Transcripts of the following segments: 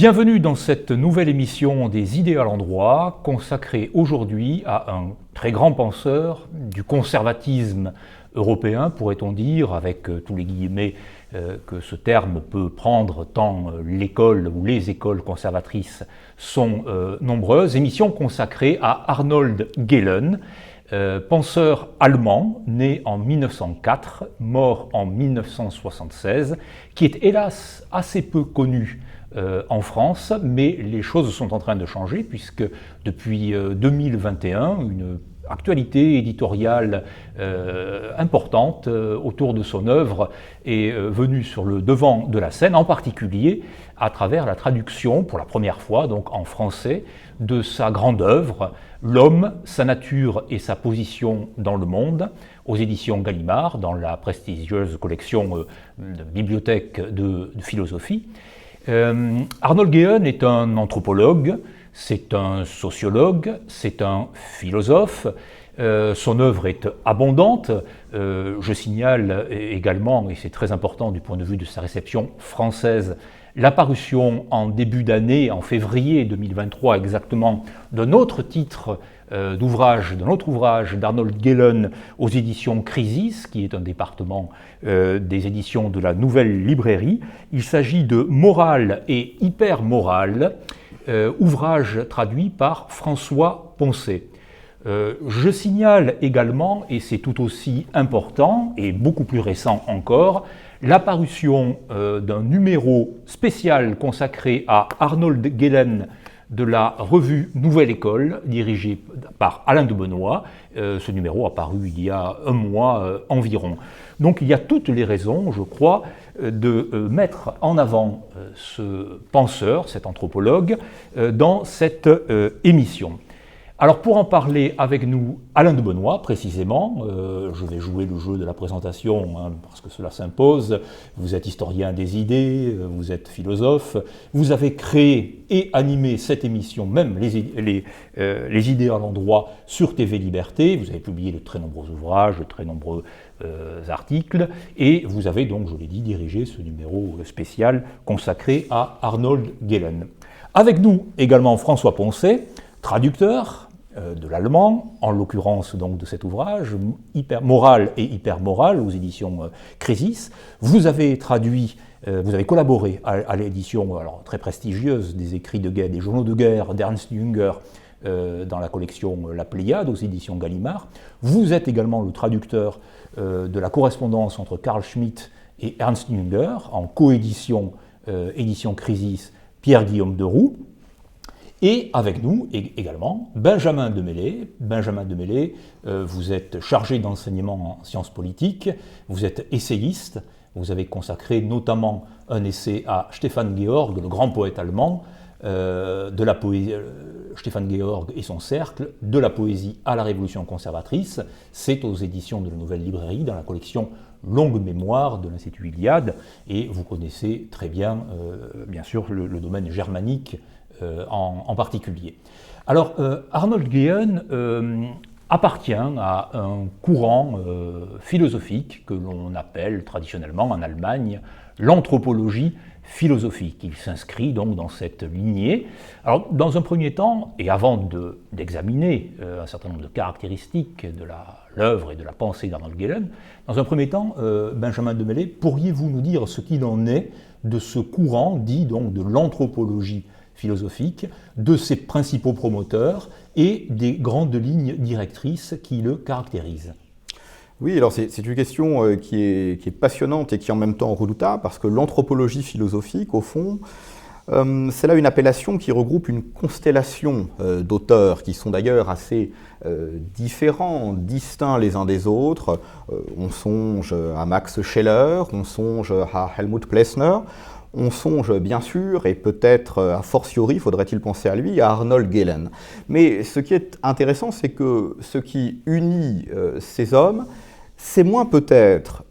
Bienvenue dans cette nouvelle émission des idées à l'endroit, consacrée aujourd'hui à un très grand penseur du conservatisme européen, pourrait-on dire, avec tous les guillemets que ce terme peut prendre tant l'école ou les écoles conservatrices sont nombreuses. Émission consacrée à Arnold Gehlen, penseur allemand, né en 1904, mort en 1976, qui est hélas assez peu connu en France, mais les choses sont en train de changer puisque depuis 2021, une actualité éditoriale importante autour de son œuvre est venue sur le devant de la scène, en particulier à travers la traduction, pour la première fois donc en français, de sa grande œuvre, L'homme, sa nature et sa position dans le monde, aux éditions Gallimard, dans la prestigieuse collection de bibliothèque de philosophie. Arnold Gehlen est un anthropologue, c'est un sociologue, c'est un philosophe. Son œuvre est abondante. Je signale également, et c'est très important du point de vue de sa réception française, la parution en début d'année, en février 2023 exactement, d'un autre titre d'ouvrage, d'un autre ouvrage d'Arnold Gehlen aux éditions Crisis, qui est un département des éditions de la Nouvelle Librairie. Il s'agit de Morale et hypermorale, ouvrage traduit par François Poncet. Je signale également, et c'est tout aussi important et beaucoup plus récent encore, l'apparition d'un numéro spécial consacré à Arnold Gehlen de la revue Nouvelle École, dirigée par Alain de Benoît. Ce numéro a paru il y a un mois environ. Donc il y a toutes les raisons, je crois, de mettre en avant ce penseur, cet anthropologue, dans cette émission. Alors pour en parler avec nous, Alain de Benoît précisément, je vais jouer le jeu de la présentation parce que cela s'impose. Vous êtes historien des idées, vous êtes philosophe, vous avez créé et animé cette émission, même les idées à l'endroit sur TV Liberté, vous avez publié de très nombreux ouvrages, de très nombreux articles, et vous avez donc, je l'ai dit, dirigé ce numéro spécial consacré à Arnold Gehlen. Avec nous également François Poncet, traducteur de l'allemand, en l'occurrence donc de cet ouvrage, Morale et hypermorale aux éditions Crisis. Vous avez traduit, vous avez collaboré à l'édition très prestigieuse des écrits de guerre, des journaux de guerre d'Ernst Jünger dans la collection La Pléiade aux éditions Gallimard. Vous êtes également le traducteur de la correspondance entre Carl Schmitt et Ernst Jünger en coédition édition Crisis Pierre-Guillaume Deroux. Et avec nous également Benjamin Demélé. Benjamin Demélé, vous êtes chargé d'enseignement en sciences politiques, vous êtes essayiste, vous avez consacré notamment un essai à Stefan Georg, le grand poète allemand, de la poésie, Stefan Georg et son cercle, de la poésie à la révolution conservatrice. C'est aux éditions de la Nouvelle Librairie, dans la collection Longue Mémoire de l'Institut Iliade, et vous connaissez très bien, bien sûr, le domaine germanique en particulier. Alors, Arnold Gehlen appartient à un courant philosophique que l'on appelle traditionnellement en Allemagne l'anthropologie philosophique. Il s'inscrit donc dans cette lignée. Alors, dans un premier temps, et avant d'examiner un certain nombre de caractéristiques de l'œuvre et de la pensée d'Arnold Gehlen, dans un premier temps, Benjamin Demélé, pourriez-vous nous dire ce qu'il en est de ce courant dit donc de l'anthropologie philosophique, de ses principaux promoteurs et des grandes lignes directrices qui le caractérisent? Oui, alors c'est une question qui est passionnante et qui est en même temps redoutable, parce que l'anthropologie philosophique, au fond, c'est là une appellation qui regroupe une constellation d'auteurs qui sont d'ailleurs assez différents, distincts les uns des autres. On songe à Max Scheler, on songe à Helmut Plessner, on songe bien sûr, et peut-être a fortiori, faudrait-il penser à lui, à Arnold Gehlen. Mais ce qui est intéressant, c'est que ce qui unit ces hommes, c'est moins peut-être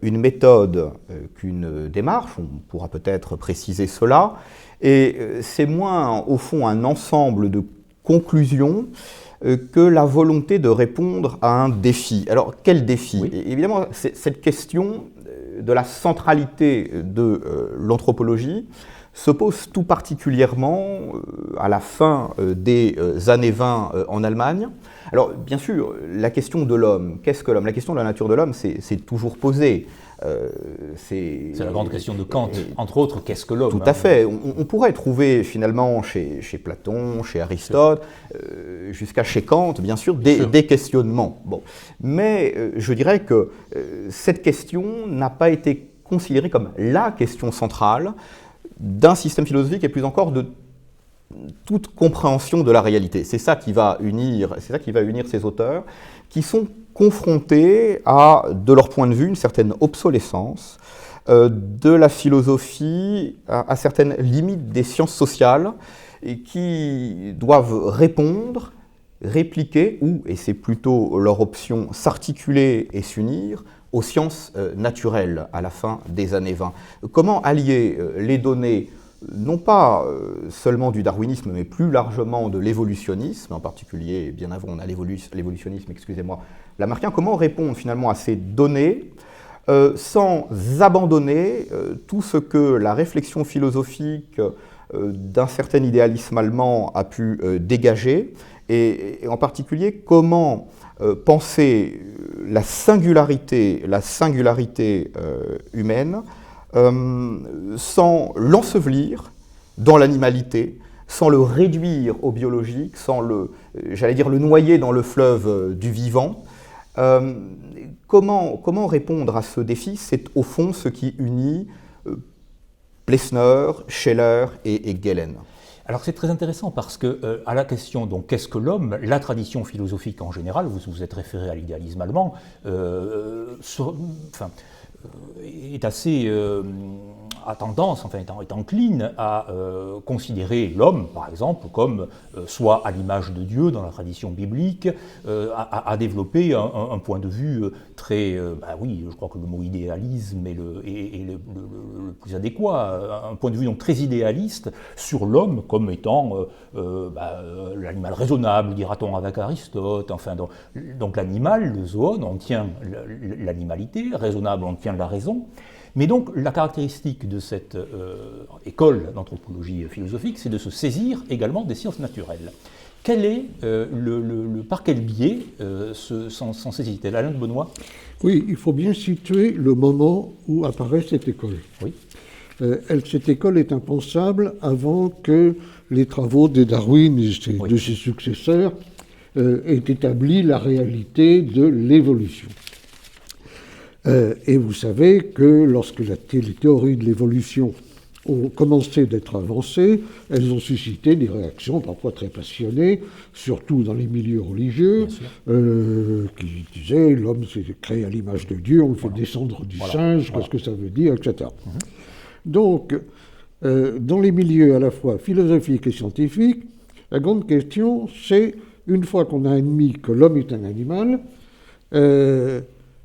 une méthode qu'une démarche, on pourra peut-être préciser cela, et c'est moins au fond un ensemble de conclusions que la volonté de répondre à un défi. Alors quel défi? Oui. Et évidemment, cette question de la centralité de l'anthropologie se pose tout particulièrement à la fin des années 20 en Allemagne. Alors, bien sûr, la question de l'homme, qu'est-ce que l'homme? La question de la nature de l'homme, c'est toujours posée. C'est la grande question de Kant, entre autres, qu'est-ce que l'homme? Tout à fait. On pourrait trouver finalement chez Platon, chez Aristote, jusqu'à chez Kant, bien sûr, des questionnements. Bon. Mais je dirais que cette question n'a pas été considérée comme la question centrale d'un système philosophique et plus encore de toute compréhension de la réalité. C'est ça qui va unir ces auteurs qui sont confrontés à, de leur point de vue, une certaine obsolescence de la philosophie, à certaines limites des sciences sociales et qui doivent répondre, répliquer ou, et c'est plutôt leur option, s'articuler et s'unir aux sciences naturelles à la fin des années 20. Comment allier les données, non pas seulement du darwinisme, mais plus largement de l'évolutionnisme, en particulier, bien avant on a l'évolutionnisme, lamarckien, comment répondre finalement à ces données sans abandonner tout ce que la réflexion philosophique d'un certain idéalisme allemand a pu dégager, et en particulier comment penser la singularité humaine sans l'ensevelir dans l'animalité, sans le réduire au biologique, sans le noyer dans le fleuve du vivant. Comment répondre à ce défi? C'est au fond ce qui unit Plessner, Scheler et Gehlen. Alors c'est très intéressant parce que à la question donc qu'est-ce que l'homme, la tradition philosophique en général, vous vous êtes référé à l'idéalisme allemand, est assez a tendance, enfin est encline à considérer l'homme, par exemple, comme soit à l'image de Dieu dans la tradition biblique, à développer un point de vue très, oui, je crois que le mot idéalisme est le plus adéquat, un point de vue donc très idéaliste sur l'homme comme étant l'animal raisonnable, dira-t-on avec Aristote, enfin donc l'animal, le zoon, on tient l'animalité, raisonnable, on tient la raison. Mais donc, la caractéristique de cette école d'anthropologie philosophique, c'est de se saisir également des sciences naturelles. Quel est par quel biais s'en saisit-elle? Alain de Benoît? Oui, il faut bien situer le moment où apparaît cette école. Oui. Cette école est impensable avant que les travaux de Darwin et de ses successeurs aient établi la réalité de l'évolution. Et vous savez que lorsque les théories de l'évolution ont commencé d'être avancées, elles ont suscité des réactions parfois très passionnées, surtout dans les milieux religieux, qui disaient l'homme s'est créé à l'image de Dieu, on le fait descendre du singe, qu'est-ce que ça veut dire, etc. Donc, dans les milieux à la fois philosophiques et scientifiques, la grande question, c'est, une fois qu'on a admis que l'homme est un animal,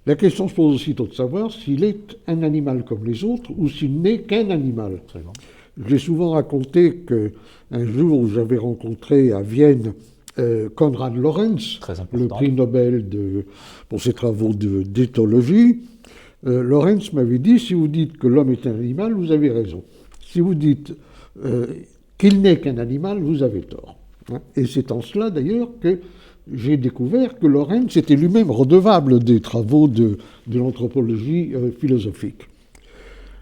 la question se pose aussitôt de savoir s'il est un animal comme les autres ou s'il n'est qu'un animal. J'ai souvent raconté qu'un jour, j'avais rencontré à Vienne Konrad Lorenz, le prix Nobel pour ses travaux d'éthologie. Lorenz m'avait dit, si vous dites que l'homme est un animal, vous avez raison. Si vous dites qu'il n'est qu'un animal, vous avez tort. Et c'est en cela, d'ailleurs, que j'ai découvert que Lorenz était lui-même redevable des travaux de l'anthropologie philosophique.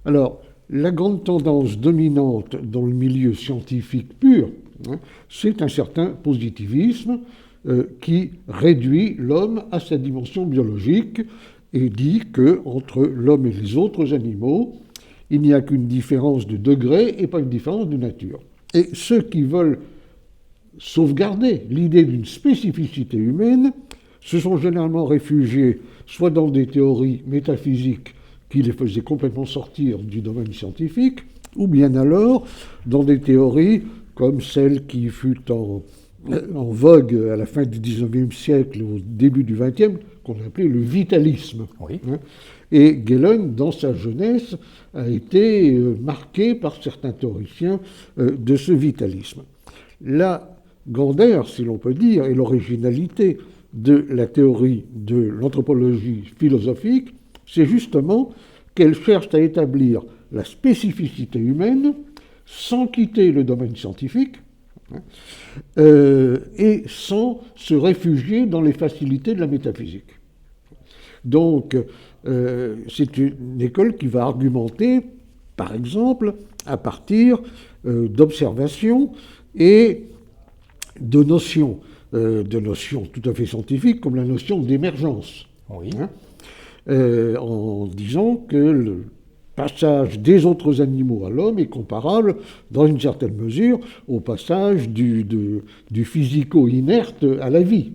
Alors, la grande tendance dominante dans le milieu scientifique pur, c'est un certain positivisme qui réduit l'homme à sa dimension biologique et dit qu'entre l'homme et les autres animaux, il n'y a qu'une différence de degré et pas une différence de nature. Et ceux qui veulent sauvegarder l'idée d'une spécificité humaine se sont généralement réfugiés soit dans des théories métaphysiques qui les faisaient complètement sortir du domaine scientifique, ou bien alors dans des théories comme celle qui fut en vogue à la fin du XIXe siècle, au début du XXe, qu'on appelait le vitalisme. Oui. Et Gehlen, dans sa jeunesse, a été marqué par certains théoriciens de ce vitalisme. La grandeur, si l'on peut dire, et l'originalité de la théorie de l'anthropologie philosophique, c'est justement qu'elle cherche à établir la spécificité humaine sans quitter le domaine scientifique, et sans se réfugier dans les facilités de la métaphysique. Donc, c'est une école qui va argumenter, par exemple, à partir d'observations et de notions tout à fait scientifiques, comme la notion d'émergence. Oui. En disant que le passage des autres animaux à l'homme est comparable, dans une certaine mesure, au passage du physico-inerte à la vie,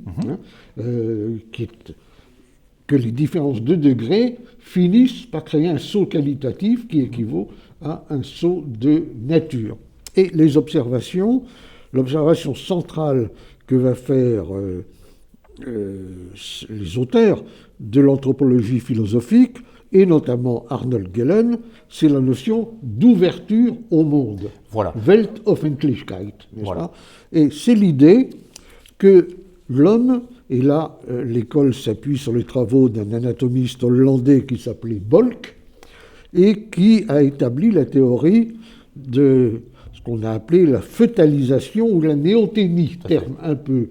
que les différences de degrés finissent par créer un saut qualitatif qui équivaut à un saut de nature. Et l'observation centrale que va faire les auteurs de l'anthropologie philosophique, et notamment Arnold Gehlen, c'est la notion d'ouverture au monde. Voilà. Weltöffentlichkeit, n'est-ce Voilà. pas ? Et c'est l'idée que l'homme, et là l'école s'appuie sur les travaux d'un anatomiste hollandais qui s'appelait Bolk, et qui a établi la théorie de ce qu'on a appelé la fœtalisation ou la néoténie, terme un peu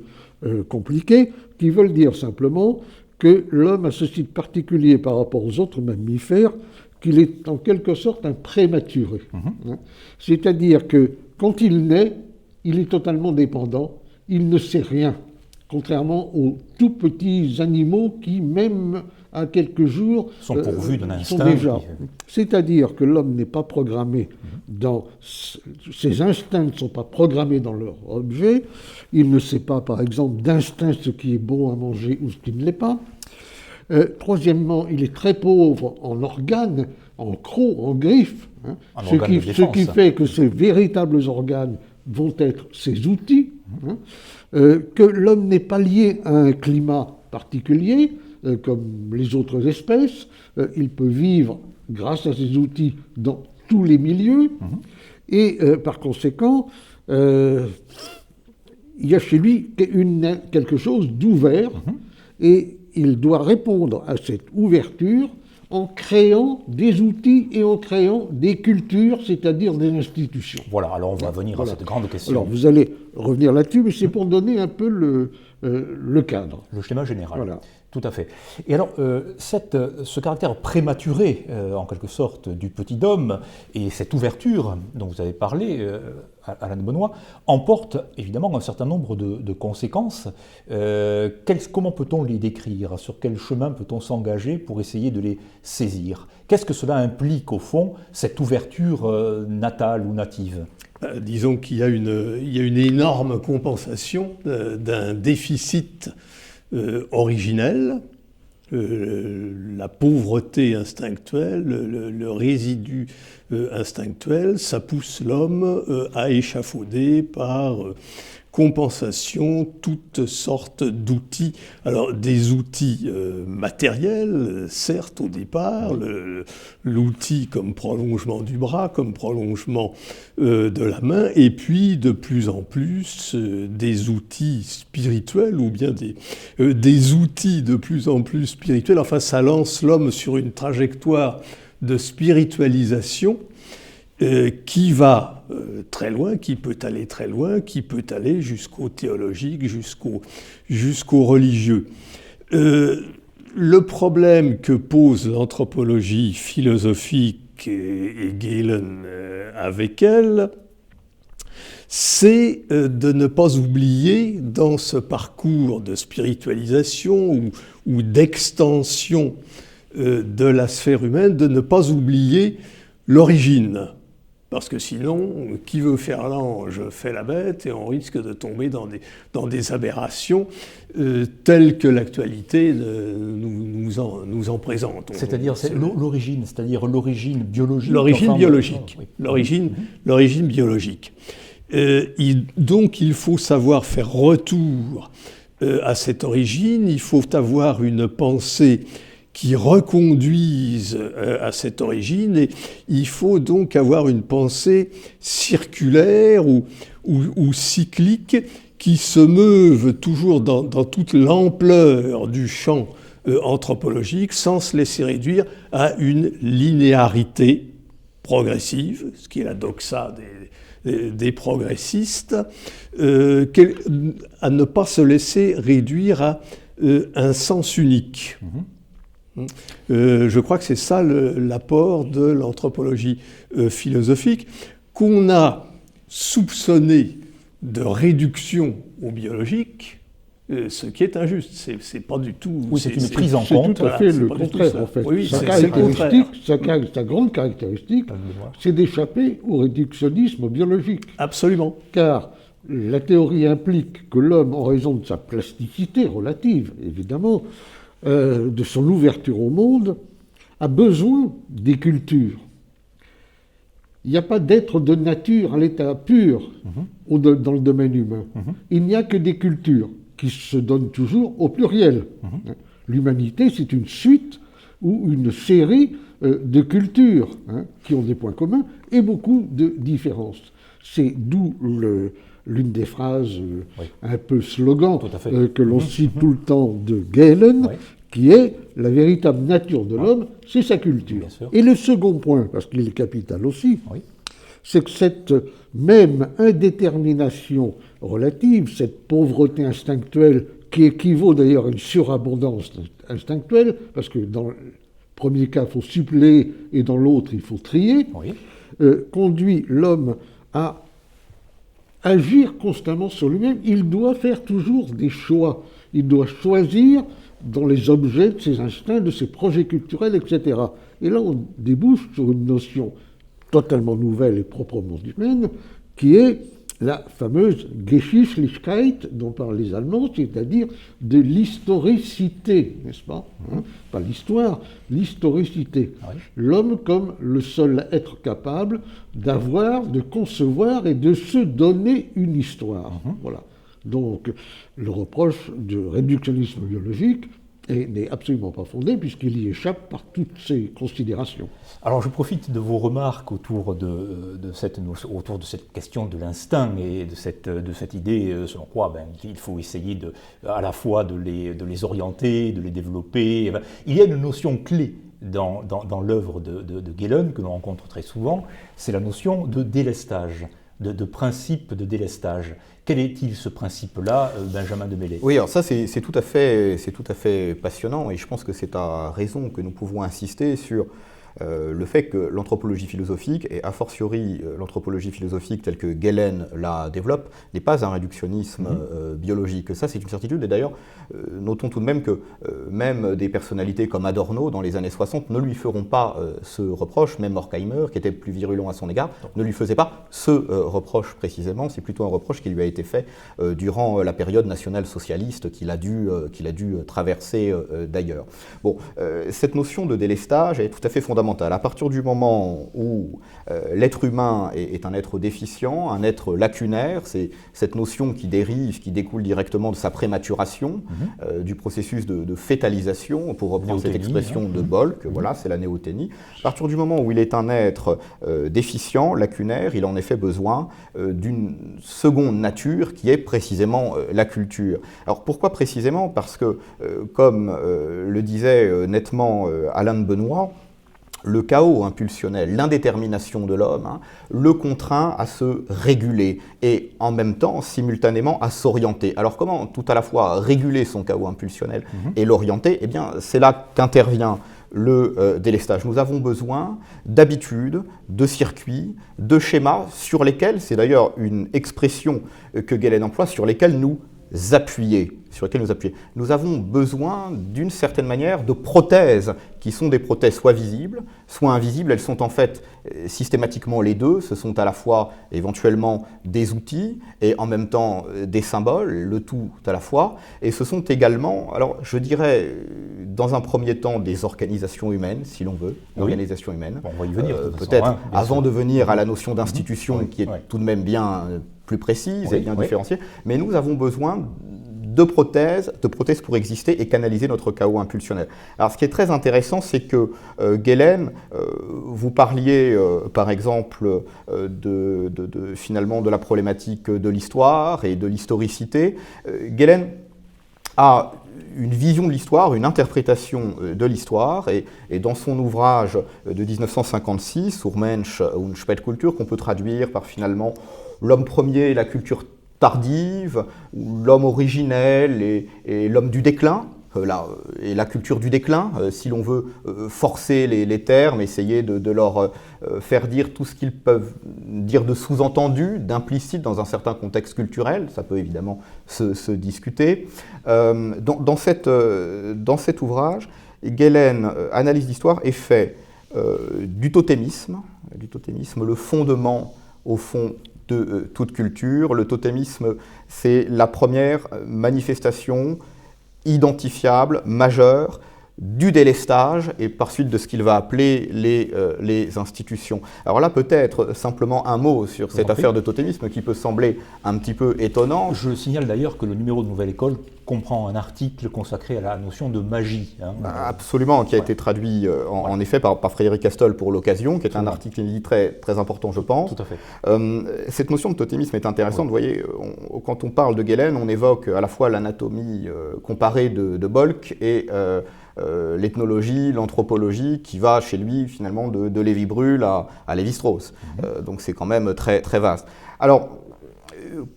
compliqué, qui veulent dire simplement que l'homme a ceci de particulier par rapport aux autres mammifères, qu'il est en quelque sorte un prématuré. C'est-à-dire que quand il naît, il est totalement dépendant, il ne sait rien, contrairement aux tout petits animaux qui, même à quelques jours, sont pourvus d'un instinct. Sont déjà. C'est-à-dire que l'homme n'est pas programmé ses instincts ne sont pas programmés dans leur objet. Il ne sait pas, par exemple, d'instinct ce qui est bon à manger ou ce qui ne l'est pas. Troisièmement, il est très pauvre en organes, en crocs, en griffes, ce qui fait que ces véritables organes vont être ses outils, que l'homme n'est pas lié à un climat particulier, comme les autres espèces. Il peut vivre, grâce à ses outils, dans tous les milieux, et par conséquent, il y a chez lui quelque chose d'ouvert, et il doit répondre à cette ouverture en créant des outils et en créant des cultures, c'est-à-dire des institutions. Voilà, alors on va venir à cette grande question. Alors vous allez revenir là-dessus, mais c'est pour donner un peu le cadre. Le schéma général. Voilà. Tout à fait. Et alors, ce caractère prématuré, en quelque sorte, du petit homme, et cette ouverture dont vous avez parlé, Alain de Benoît, emporte évidemment un certain nombre de conséquences. Comment peut-on les décrire ? Sur quel chemin peut-on s'engager pour essayer de les saisir ? Qu'est-ce que cela implique, au fond, cette ouverture natale ou native ? Disons qu'il y a une énorme compensation d'un déficit originel, la pauvreté instinctuelle, le résidu instinctuel, ça pousse l'homme à échafauder par compensation toutes sortes d'outils. Alors des outils matériels, certes au départ, l'outil comme prolongement du bras, comme prolongement de la main, et puis de plus en plus des outils spirituels, ou bien des outils de plus en plus spirituels. Enfin, ça lance l'homme sur une trajectoire de spiritualisation qui va très loin, qui peut aller très loin, qui peut aller jusqu'au théologique, jusqu'au religieux. Le problème que pose l'anthropologie philosophique et Gehlen avec elle, c'est de ne pas oublier dans ce parcours de spiritualisation ou d'extension de la sphère humaine, de ne pas oublier l'origine. Parce que sinon, qui veut faire l'ange fait la bête, et on risque de tomber dans des aberrations telles que l'actualité nous en présente. C'est-à-dire l'origine, c'est-à-dire l'origine biologique. L'origine biologique. Oui. L'origine biologique. Donc il faut savoir faire retour à cette origine, il faut avoir une pensée qui reconduisent à cette origine, et il faut donc avoir une pensée circulaire ou cyclique qui se meuve toujours dans toute l'ampleur du champ anthropologique sans se laisser réduire à une linéarité progressive, ce qui est la doxa des progressistes, à ne pas se laisser réduire à un sens unique. Je crois que c'est ça l'apport de l'anthropologie philosophique, qu'on a soupçonné de réduction au biologique, ce qui est injuste. C'est pas du tout... Oui, c'est une prise en compte. C'est tout à fait le contraire, en fait. Oui, Sa grande caractéristique, c'est d'échapper au réductionnisme biologique. Absolument. Car la théorie implique que l'homme, en raison de sa plasticité relative, évidemment, de son ouverture au monde, a besoin des cultures. Il n'y a pas d'être de nature à l'état pur dans le domaine humain. Il n'y a que des cultures qui se donnent toujours au pluriel. L'humanité, c'est une suite ou une série de cultures qui ont des points communs et beaucoup de différences. C'est d'où l'une des phrases un peu slogan que l'on cite tout le temps de Galen, qui est la véritable nature de l'homme, c'est sa culture. Et le second point, parce qu'il est capital aussi, c'est que cette même indétermination relative, cette pauvreté instinctuelle, qui équivaut d'ailleurs à une surabondance instinctuelle, parce que dans le premier cas, il faut suppléer, et dans l'autre, il faut trier, conduit l'homme à agir constamment sur lui-même. Il doit faire toujours des choix. Il doit choisir dans les objets de ses instincts, de ses projets culturels, etc. Et là, on débouche sur une notion totalement nouvelle et proprement humaine, qui est la fameuse Geschichtlichkeit dont parlent les Allemands, c'est-à-dire de l'historicité, n'est-ce pas, pas l'histoire, l'historicité. L'homme comme le seul être capable d'avoir, de concevoir et de se donner une histoire. Voilà. Donc, le reproche du réductionnisme biologique n'est absolument pas fondé, puisqu'il y échappe par toutes ces considérations. Alors, je profite de vos remarques autour de cette question de l'instinct et de cette idée selon quoi il faut essayer à la fois de les orienter, de les développer. Il y a une notion clé dans l'œuvre de Galen, que l'on rencontre très souvent, c'est la notion de délestage, de principe de délestage. Quel est-il ce principe-là, Benjamin Demélé ? Oui, alors ça c'est tout à fait passionnant, et je pense que c'est à raison que nous pouvons insister sur le fait que l'anthropologie philosophique, et a fortiori l'anthropologie philosophique telle que Galen la développe, n'est pas un réductionnisme biologique. Ça, c'est une certitude. Et d'ailleurs, notons tout de même que même des personnalités comme Adorno, dans les années 60, ne lui feront pas ce reproche. Même Horkheimer, qui était plus virulent à son égard, ne lui faisait pas ce reproche précisément. C'est plutôt un reproche qui lui a été fait durant la période nationale-socialiste qu'il a dû traverser d'ailleurs. Bon, cette notion de délestage est tout à fait fondamentale. À partir du moment où l'être humain est un être déficient, un être lacunaire, c'est cette notion qui découle directement de sa prématuration, du processus de fétalisation, pour reprendre cette expression de Bolk, voilà, c'est la néothénie. À partir du moment où il est un être déficient, lacunaire, il a en effet besoin d'une seconde nature qui est précisément la culture. Alors pourquoi précisément ? Parce que, comme le disait nettement Alain de Benoît, le chaos impulsionnel, l'indétermination de l'homme, le contraint à se réguler et en même temps, simultanément, à s'orienter. Alors comment tout à la fois réguler son chaos impulsionnel et l'orienter ? Eh bien, c'est là qu'intervient le délestage. Nous avons besoin d'habitudes, de circuits, de schémas sur lesquels, c'est d'ailleurs une expression que Galen emploie, sur lesquels nous appuyer. Nous avons besoin d'une certaine manière de prothèses qui sont des prothèses soit visibles, soit invisibles. Elles sont en fait systématiquement les deux. Ce sont à la fois éventuellement des outils et en même temps des symboles, le tout à la fois. Et ce sont également, alors je dirais dans un premier temps, des organisations humaines, si l'on veut, organisations humaines. Bon, on va y venir. Peut-être avant de venir à la notion d'institution qui est tout de même bien plus précise et bien différenciée. Mais nous avons besoin de prothèses pour exister et canaliser notre chaos impulsionnel. Alors ce qui est très intéressant, c'est que Galen, vous parliez par exemple finalement de la problématique de l'histoire et de l'historicité. Galen a une vision de l'histoire, une interprétation de l'histoire, et dans son ouvrage de 1956, Urmensch und Spätkultur, qu'on peut traduire par finalement l'homme premier et la culture tardive, l'homme originel et l'homme du déclin, et la culture du déclin, si l'on veut forcer les termes, essayer de leur faire dire tout ce qu'ils peuvent dire de sous-entendu, d'implicite dans un certain contexte culturel, ça peut évidemment se discuter. Dans cet ouvrage, Gehlen, Analyse d'histoire, est fait du totémisme, le fondement au fond de toute culture. Le totémisme, c'est la première manifestation identifiable, majeure, du délestage et par suite de ce qu'il va appeler les institutions. Alors là, peut-être simplement un mot sur cette affaire de totémisme qui peut sembler un petit peu étonnant. Je signale d'ailleurs que le numéro de Nouvelle École comprend un article consacré à la notion de magie. Absolument, qui a été traduit en effet par Frédéric Castol pour l'occasion, qui est un article inédit très, très important, je pense. Tout à fait. Cette notion de totémisme est intéressante. Vous voyez, quand on parle de Gehlen, on évoque à la fois l'anatomie comparée de Bolk et l'ethnologie, l'anthropologie, qui va chez lui finalement de Lévi-Brühl à Lévi-Strauss. Donc c'est quand même très, très vaste. Alors,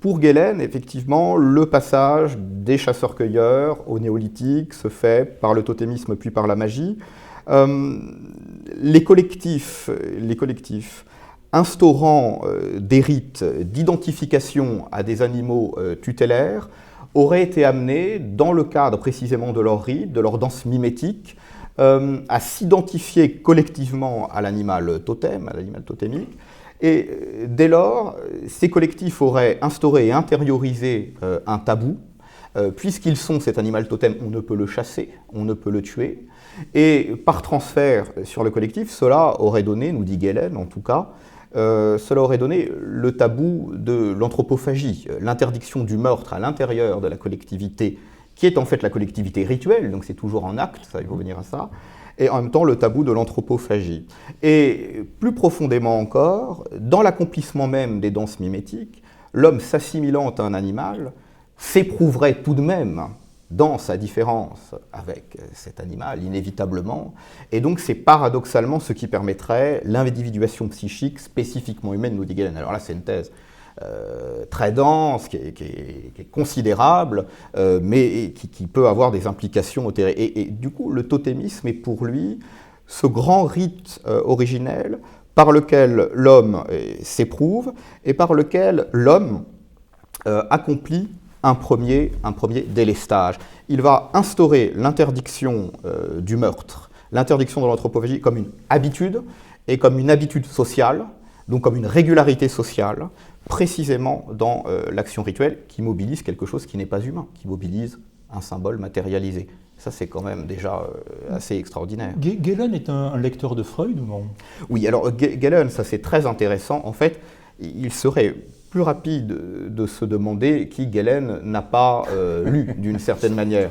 pour Gehlen, effectivement, le passage des chasseurs-cueilleurs au néolithique se fait par le totémisme puis par la magie. Les collectifs instaurant des rites d'identification à des animaux tutélaires auraient été amenés, dans le cadre précisément de leurs rites, de leur danse mimétique, à s'identifier collectivement à l'animal totem, à l'animal totémique. Et dès lors, ces collectifs auraient instauré et intériorisé un tabou, puisqu'ils sont cet animal totem, on ne peut le chasser, on ne peut le tuer. Et par transfert sur le collectif, cela aurait donné, nous dit Gehlen en tout cas, cela aurait donné le tabou de l'anthropophagie, l'interdiction du meurtre à l'intérieur de la collectivité, qui est en fait la collectivité rituelle, donc c'est toujours en acte, ça, il faut venir à ça, et en même temps le tabou de l'anthropophagie. Et plus profondément encore, dans l'accomplissement même des danses mimétiques, l'homme s'assimilant à un animal s'éprouverait tout de même dans sa différence avec cet animal, inévitablement, et donc c'est paradoxalement ce qui permettrait l'individuation psychique spécifiquement humaine, nous dit Gehlen. Alors là, c'est une thèse très dense, qui est considérable, mais qui peut avoir des implications et du coup, le totémisme est pour lui ce grand rite originel par lequel l'homme s'éprouve et par lequel l'homme accomplit un premier délestage. Il va instaurer l'interdiction du meurtre, l'interdiction de l'anthropophagie comme une habitude et comme une habitude sociale, donc comme une régularité sociale, précisément dans l'action rituelle qui mobilise quelque chose qui n'est pas humain, qui mobilise un symbole matérialisé. Ça, c'est quand même déjà assez extraordinaire. Gehlen est un lecteur de Freud ou non? Oui, alors Gehlen, ça c'est très intéressant. En fait, il serait plus rapide de se demander qui Gehlen n'a pas lu d'une certaine manière.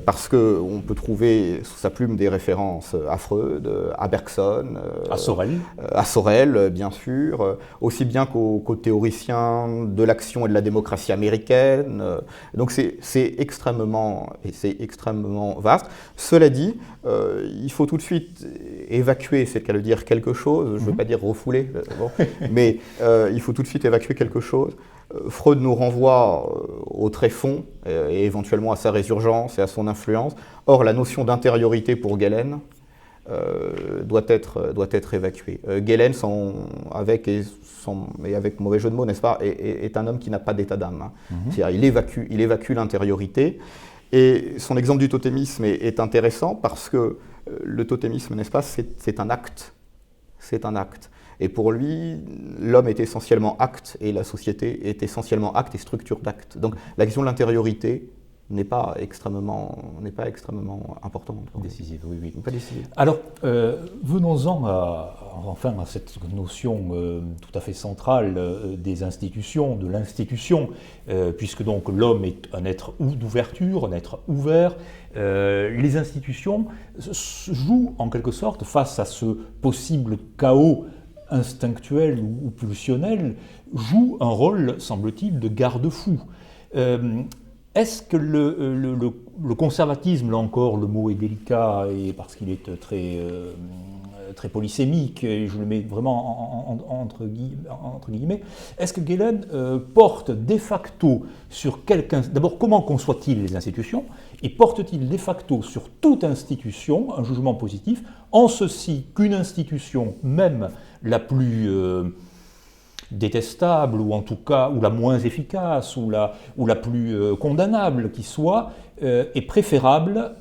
Parce qu'on peut trouver sous sa plume des références à Freud, à Bergson, à Sorel, bien sûr, aussi bien qu'aux théoriciens de l'action et de la démocratie américaine. Donc c'est extrêmement vaste. Cela dit, il faut tout de suite évacuer, c'est le cas de dire quelque chose, je ne veux pas dire refouler, mais il faut tout de suite évacuer quelque chose. Freud nous renvoie au tréfonds et éventuellement à sa résurgence et à son influence. Or, la notion d'intériorité pour Gehlen doit être évacuée. Gehlen, avec mauvais jeu de mots, n'est-ce pas, est un homme qui n'a pas d'état d'âme. C'est-à-dire, il évacue l'intériorité. Et son exemple du totémisme est intéressant parce que le totémisme, n'est-ce pas, c'est un acte. C'est un acte. Et pour lui, l'homme est essentiellement acte et la société est essentiellement acte et structure d'acte. Donc la question de l'intériorité n'est pas extrêmement importante. Décisive, oui. Pas décisive. Alors, venons-en à cette notion tout à fait centrale des institutions, de l'institution, puisque donc l'homme est un être d'ouverture, un être ouvert. Les institutions jouent en quelque sorte face à ce possible chaos instinctuel ou pulsionnel, jouent un rôle, semble-t-il, de garde-fou. Est-ce que le conservatisme, là encore, le mot est délicat et parce qu'il est très polysémique, et je le mets vraiment entre guillemets, est-ce que Gehlen porte de facto sur quelqu'un... D'abord, comment conçoit-il les institutions, et porte-t-il de facto sur toute institution un jugement positif, en ceci qu'une institution, même la plus détestable, ou en tout cas ou la moins efficace, ou la plus condamnable qui soit, est préférable,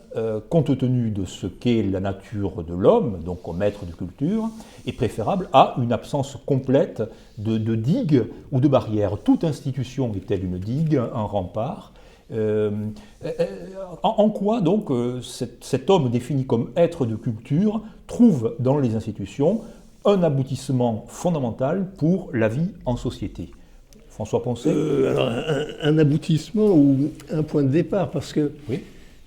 compte tenu de ce qu'est la nature de l'homme, donc au maître de culture, est préférable à une absence complète de digue ou de barrière. Toute institution est-elle une digue, un rempart? En quoi donc cet homme défini comme être de culture trouve dans les institutions un aboutissement fondamental pour la vie en société? François Poncet? Alors, un aboutissement ou un point de départ, parce que oui.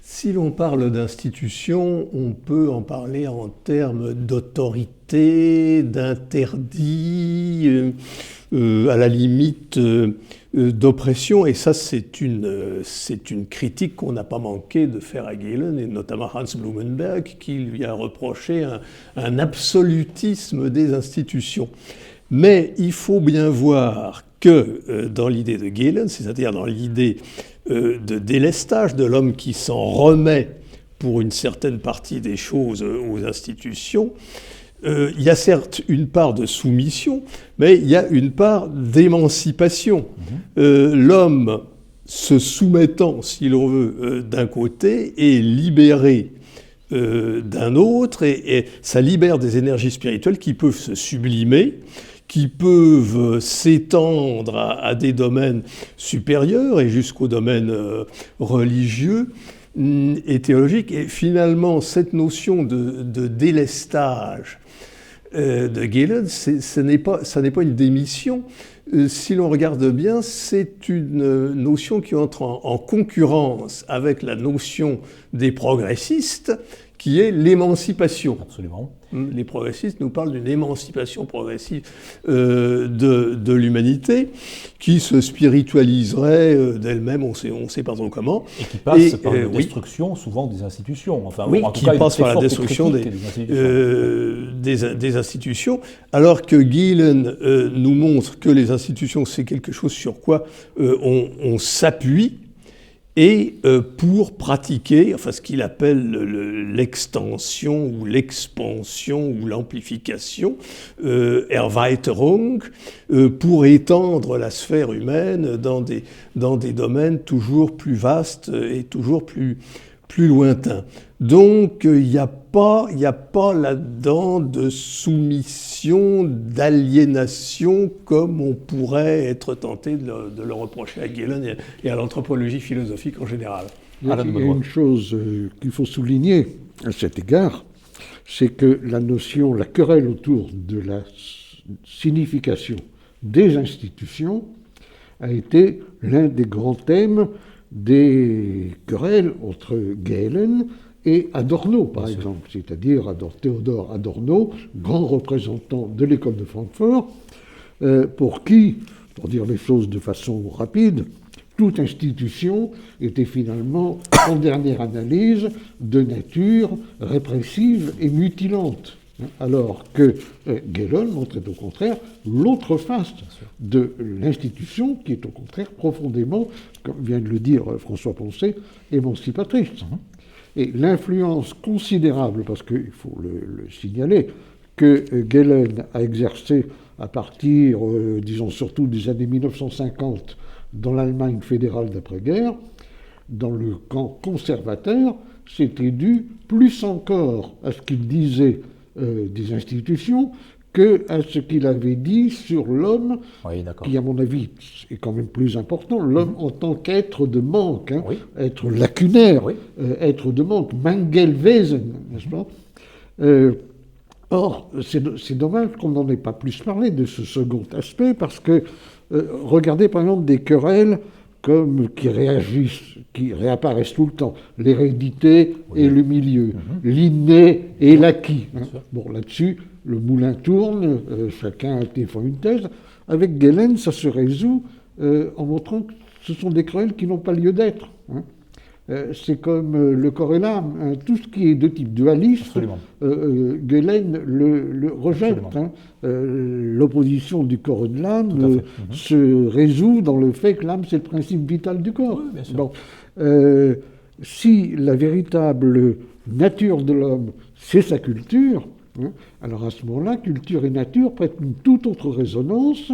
Si l'on parle d'institution, on peut en parler en termes d'autorité, d'interdit, à la limite d'oppression, et ça c'est une critique qu'on n'a pas manqué de faire à Gehlen, et notamment Hans Blumenberg, qui lui a reproché un absolutisme des institutions. Mais il faut bien voir que dans l'idée de Gehlen, c'est-à-dire dans l'idée de délestage de l'homme qui s'en remet pour une certaine partie des choses aux institutions, il y a certes une part de soumission, mais il y a une part d'émancipation. L'homme se soumettant, si l'on veut, d'un côté, est libéré d'un autre, et ça libère des énergies spirituelles qui peuvent se sublimer, qui peuvent s'étendre à des domaines supérieurs et jusqu'au domaine religieux et théologique. Et finalement, cette notion de délestage de Gehlen, ça n'est pas une démission. Si l'on regarde bien, c'est une notion qui entre en concurrence avec la notion des progressistes, qui est l'émancipation. Absolument. Les progressistes nous parlent d'une émancipation progressive de l'humanité, qui se spiritualiserait d'elle-même, on sait pas trop comment. Et qui passe par la destruction souvent des institutions. Enfin, oui, en tout qui cas, passe par la destruction des institutions, alors que Gehlen nous montre que les institutions, c'est quelque chose sur quoi on s'appuie, et pour pratiquer, enfin ce qu'il appelle l'extension ou l'expansion ou l'amplification, Erweiterung, pour étendre la sphère humaine dans des domaines toujours plus vastes et toujours plus lointains. Donc il n'y a pas là-dedans de soumission, d'aliénation comme on pourrait être tenté de le reprocher à Gehlen et à l'anthropologie philosophique en général. Il y a une chose qu'il faut souligner à cet égard, c'est que la querelle autour de la signification des institutions a été l'un des grands thèmes des querelles entre Gehlen et Adorno, par exemple, c'est-à-dire Théodore Adorno, grand représentant de l'école de Francfort, pour qui, pour dire les choses de façon rapide, toute institution était finalement, en dernière analyse, de nature répressive et mutilante. Alors que Gehlen montrait au contraire l'autre face de l'institution, qui est au contraire profondément, comme vient de le dire François Poncet, émancipatrice. Et l'influence considérable, parce qu'il faut le signaler, que Gehlen a exercé à partir, disons surtout des années 1950, dans l'Allemagne fédérale d'après-guerre, dans le camp conservateur, c'était dû plus encore à ce qu'il disait des institutions que à ce qu'il avait dit sur l'homme, qui à mon avis est quand même plus important, l'homme en tant qu'être de manque, être lacunaire, être de manque, Mangelwesen, n'est-ce pas? Or, c'est dommage qu'on n'en ait pas plus parlé de ce second aspect, parce que regardez par exemple des querelles qui réapparaissent tout le temps, l'hérédité et le milieu, l'inné et l'acquis. Bon, là-dessus, le moulin tourne, chacun défend une thèse. Avec Gehlen, ça se résout en montrant que ce sont des querelles qui n'ont pas lieu d'être. Hein. C'est comme le corps et l'âme, hein. Tout ce qui est de type dualiste, Gehlen le rejette. Hein. L'opposition du corps et de l'âme se résout dans le fait que l'âme, c'est le principe vital du corps. Oui, bien sûr. Bon, si la véritable nature de l'homme, c'est sa culture, hein, alors à ce moment-là, culture et nature prêtent une toute autre résonance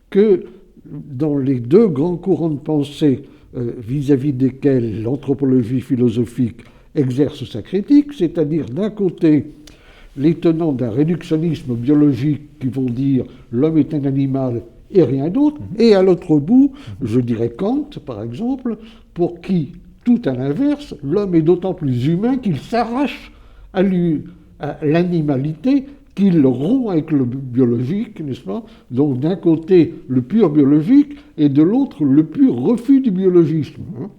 que dans les deux grands courants de pensée vis-à-vis desquels l'anthropologie philosophique exerce sa critique, c'est-à-dire d'un côté les tenants d'un réductionnisme biologique qui vont dire l'homme est un animal et rien d'autre, et à l'autre bout, je dirais Kant par exemple, pour qui, tout à l'inverse, l'homme est d'autant plus humain qu'il s'arrache à l'animalité, qu'il rompt avec le biologique, n'est-ce pas? Donc d'un côté le pur biologique et de l'autre le pur refus du biologisme. Hein.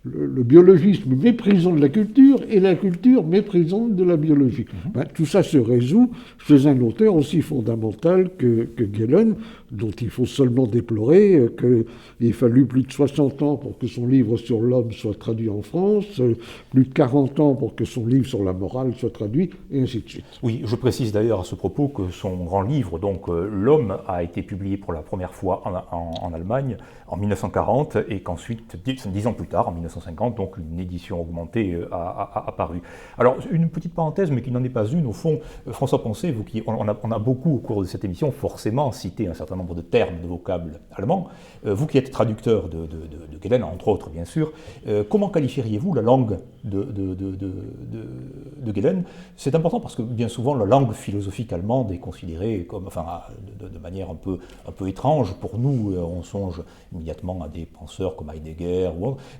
Le biologisme méprisant de la culture et la culture méprisante de la biologie. Tout ça se résout chez un auteur aussi fondamental que Gehlen, dont il faut seulement déplorer qu'il fallu plus de 60 ans pour que son livre sur l'homme soit traduit en France, plus de 40 ans pour que son livre sur la morale soit traduit, et ainsi de suite. Oui, je précise d'ailleurs à ce propos que son grand livre, donc L'homme, a été publié pour la première fois en Allemagne en 1940 et qu'ensuite, 10 ans plus tard, en 1950, donc une édition augmentée a apparu. Alors, une petite parenthèse, mais qui n'en est pas une, au fond, François Poncet, vous qui, on a beaucoup au cours de cette émission forcément cité un certain nombre de termes, de vocables allemands, vous qui êtes traducteur de Gehlen, entre autres bien sûr, comment qualifieriez-vous la langue de Gehlen? C'est important parce que bien souvent la langue philosophique allemande est considérée comme, enfin, de manière un peu étrange pour nous. On songe immédiatement à des penseurs comme Heidegger.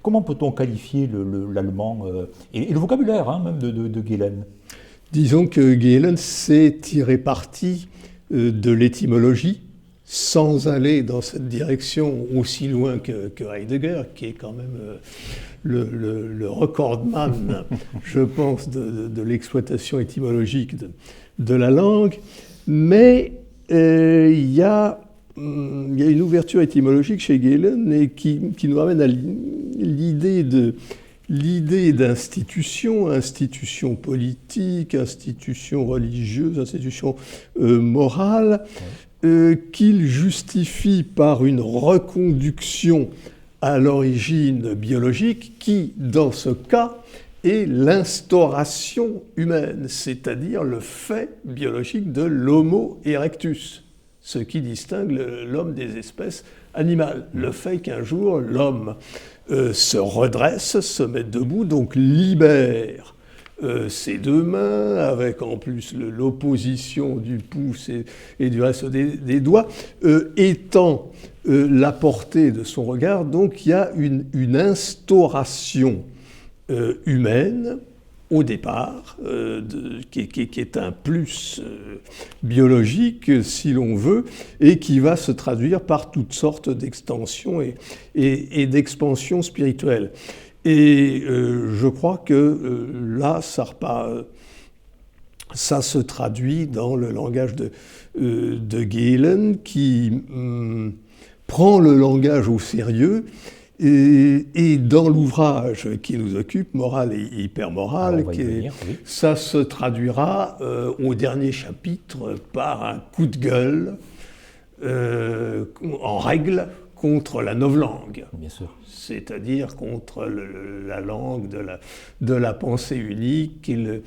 Comment peut-on qualifier l'allemand et le vocabulaire même de Gehlen? Disons que Gehlen s'est tiré parti de l'étymologie, sans aller dans cette direction aussi loin que Heidegger, qui est quand même le recordman, je pense, de l'exploitation étymologique de la langue. Mais il y a une ouverture étymologique chez Gehlen et qui nous ramène à l'idée d'institution, institution politique, institution religieuse, institution morale, qu'il justifie par une reconduction à l'origine biologique qui, dans ce cas, est l'instauration humaine, c'est-à-dire le fait biologique de l'Homo erectus, ce qui distingue l'homme des espèces animales. Le fait qu'un jour l'homme se redresse, se met debout, donc libère ses deux mains, avec en plus l'opposition du pouce et du reste des doigts, étant la portée de son regard. Donc il y a une instauration humaine au départ, qui est un plus biologique, si l'on veut, et qui va se traduire par toutes sortes d'extensions et d'expansions spirituelles. Et je crois que là, ça se traduit dans le langage de Gehlen, qui prend le langage au sérieux. Et dans l'ouvrage qui nous occupe, Morale et hypermorale, ça se traduira au dernier chapitre par un coup de gueule en règle contre la novlangue. Bien sûr. C'est-à-dire contre la langue de la pensée unique, et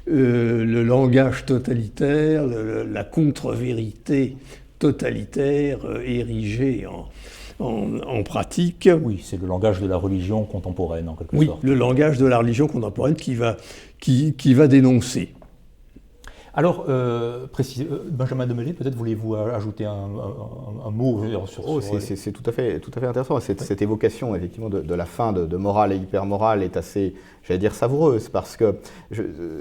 le langage totalitaire, la contre-vérité totalitaire érigée en pratique. Oui, c'est le langage de la religion contemporaine, en quelque sorte. Oui, le langage de la religion contemporaine qui va dénoncer. Alors, Benjamin Demele, peut-être voulez-vous ajouter un mot sur c'est tout à fait intéressant. Cette évocation, effectivement, de la fin de morale et hypermorale est assez, j'allais dire, savoureuse, parce que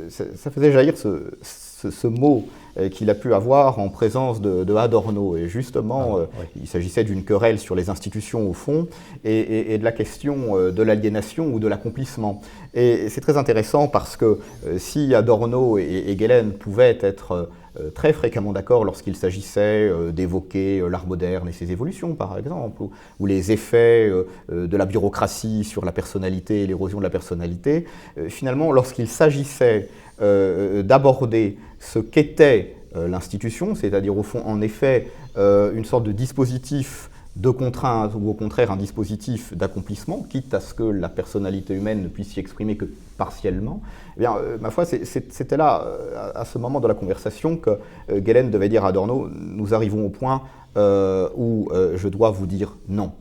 ça faisait jaillir ce mot qu'il a pu avoir en présence de Adorno. Et justement, il s'agissait d'une querelle sur les institutions, au fond, et de la question de l'aliénation ou de l'accomplissement. Et c'est très intéressant parce que si Adorno et Gehlen pouvaient être très fréquemment d'accord lorsqu'il s'agissait d'évoquer l'art moderne et ses évolutions, par exemple, ou les effets de la bureaucratie sur la personnalité et l'érosion de la personnalité. Finalement, lorsqu'il s'agissait d'aborder ce qu'était l'institution, c'est-à-dire au fond, en effet, une sorte de dispositif de contrainte ou au contraire un dispositif d'accomplissement, quitte à ce que la personnalité humaine ne puisse s'y exprimer que partiellement, eh bien, ma foi, c'était là, à ce moment de la conversation, que Gehlen devait dire à Adorno, nous arrivons au point où je dois vous dire non.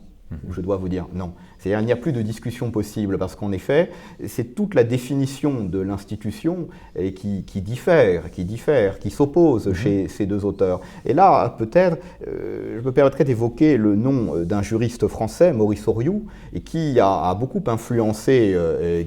Où je dois vous dire non. C'est-à-dire qu'il n'y a plus de discussion possible parce qu'en effet, c'est toute la définition de l'institution qui diffère, qui s'oppose chez ces deux auteurs. Et là, peut-être, je me permettrais d'évoquer le nom d'un juriste français, Maurice Horiou, et qui a beaucoup influencé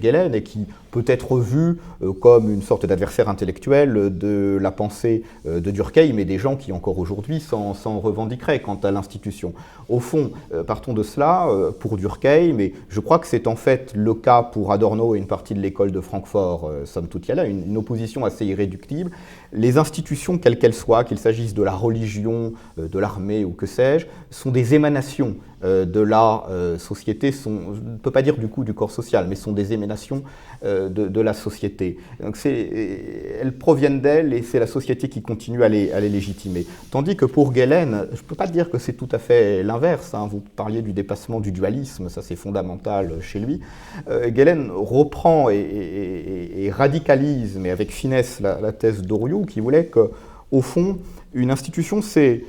Gehlen et qui peut être vu comme une sorte d'adversaire intellectuel de la pensée de Durkheim, mais des gens qui encore aujourd'hui s'en revendiqueraient quant à l'institution. Au fond, partons de cela, pour Durkheim, et je crois que c'est en fait le cas pour Adorno et une partie de l'école de Francfort, somme toute, il y a là une opposition assez irréductible. Les institutions, quelles qu'elles soient, qu'il s'agisse de la religion, de l'armée ou que sais-je, sont des émanations de la société, je ne peux pas dire du coup du corps social, mais sont des émanations de la société. Donc elles proviennent d'elle et c'est la société qui continue à les légitimer. Tandis que pour Gehlen, je ne peux pas dire que c'est tout à fait l'inverse. Hein. Vous parliez du dépassement du dualisme, ça c'est fondamental chez lui. Gehlen reprend et radicalise, mais avec finesse, la thèse d'Horiou, qui voulait qu'au fond, une institution, c'est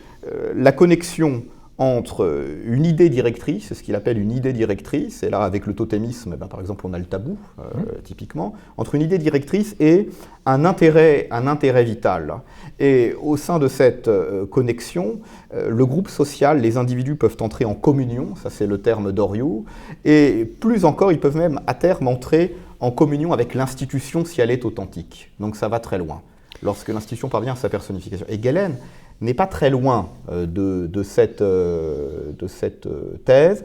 la connexion entre une idée directrice, c'est ce qu'il appelle une idée directrice, et là avec le totémisme, par exemple on a le tabou, typiquement, entre une idée directrice et un intérêt vital. Et au sein de cette connexion, le groupe social, les individus peuvent entrer en communion, ça c'est le terme d'Horiou, et plus encore, ils peuvent même à terme entrer en communion avec l'institution si elle est authentique. Donc ça va très loin, lorsque l'institution parvient à sa personnification. Et Gehlen n'est pas très loin de cette thèse,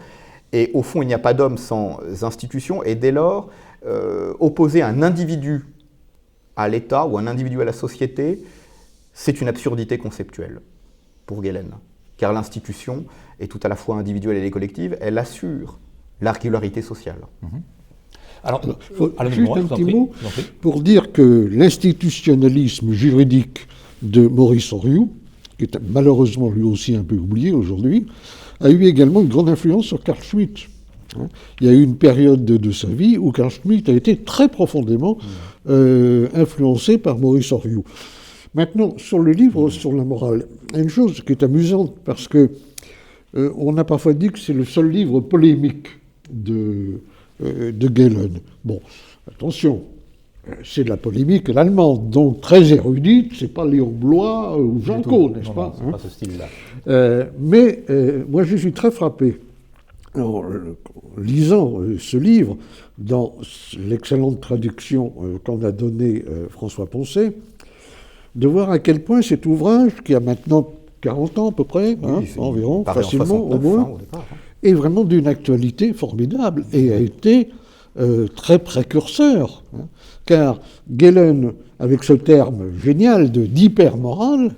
et au fond, il n'y a pas d'homme sans institution, et dès lors, opposer un individu à l'État ou un individu à la société, c'est une absurdité conceptuelle pour Gehlen, car l'institution est tout à la fois individuelle et collective, elle assure la régularité sociale. Alors, juste un petit mot pour dire que l'institutionnalisme juridique de Maurice Horiou, qui est malheureusement lui aussi un peu oublié aujourd'hui, a eu également une grande influence sur Carl Schmitt. Il y a eu une période de sa vie où Carl Schmitt a été très profondément influencé par Maurice Horiou. Maintenant, sur le livre sur la morale, il y a une chose qui est amusante parce que on a parfois dit que c'est le seul livre polémique de Gehlen. Bon, attention, c'est de la polémique allemande, donc très érudite, c'est pas Léon Blois ou Jean Caux, n'est-ce pas? Non, c'est pas ce style-là. Mais moi je suis très frappé, en lisant ce livre, dans l'excellente traduction qu'en a donnée François Poncet, de voir à quel point cet ouvrage, qui a maintenant 40 ans à peu près, environ, facilement au moins, est vraiment d'une actualité formidable et a été très précurseur. Car Gehlen, avec ce terme génial d'hypermorale,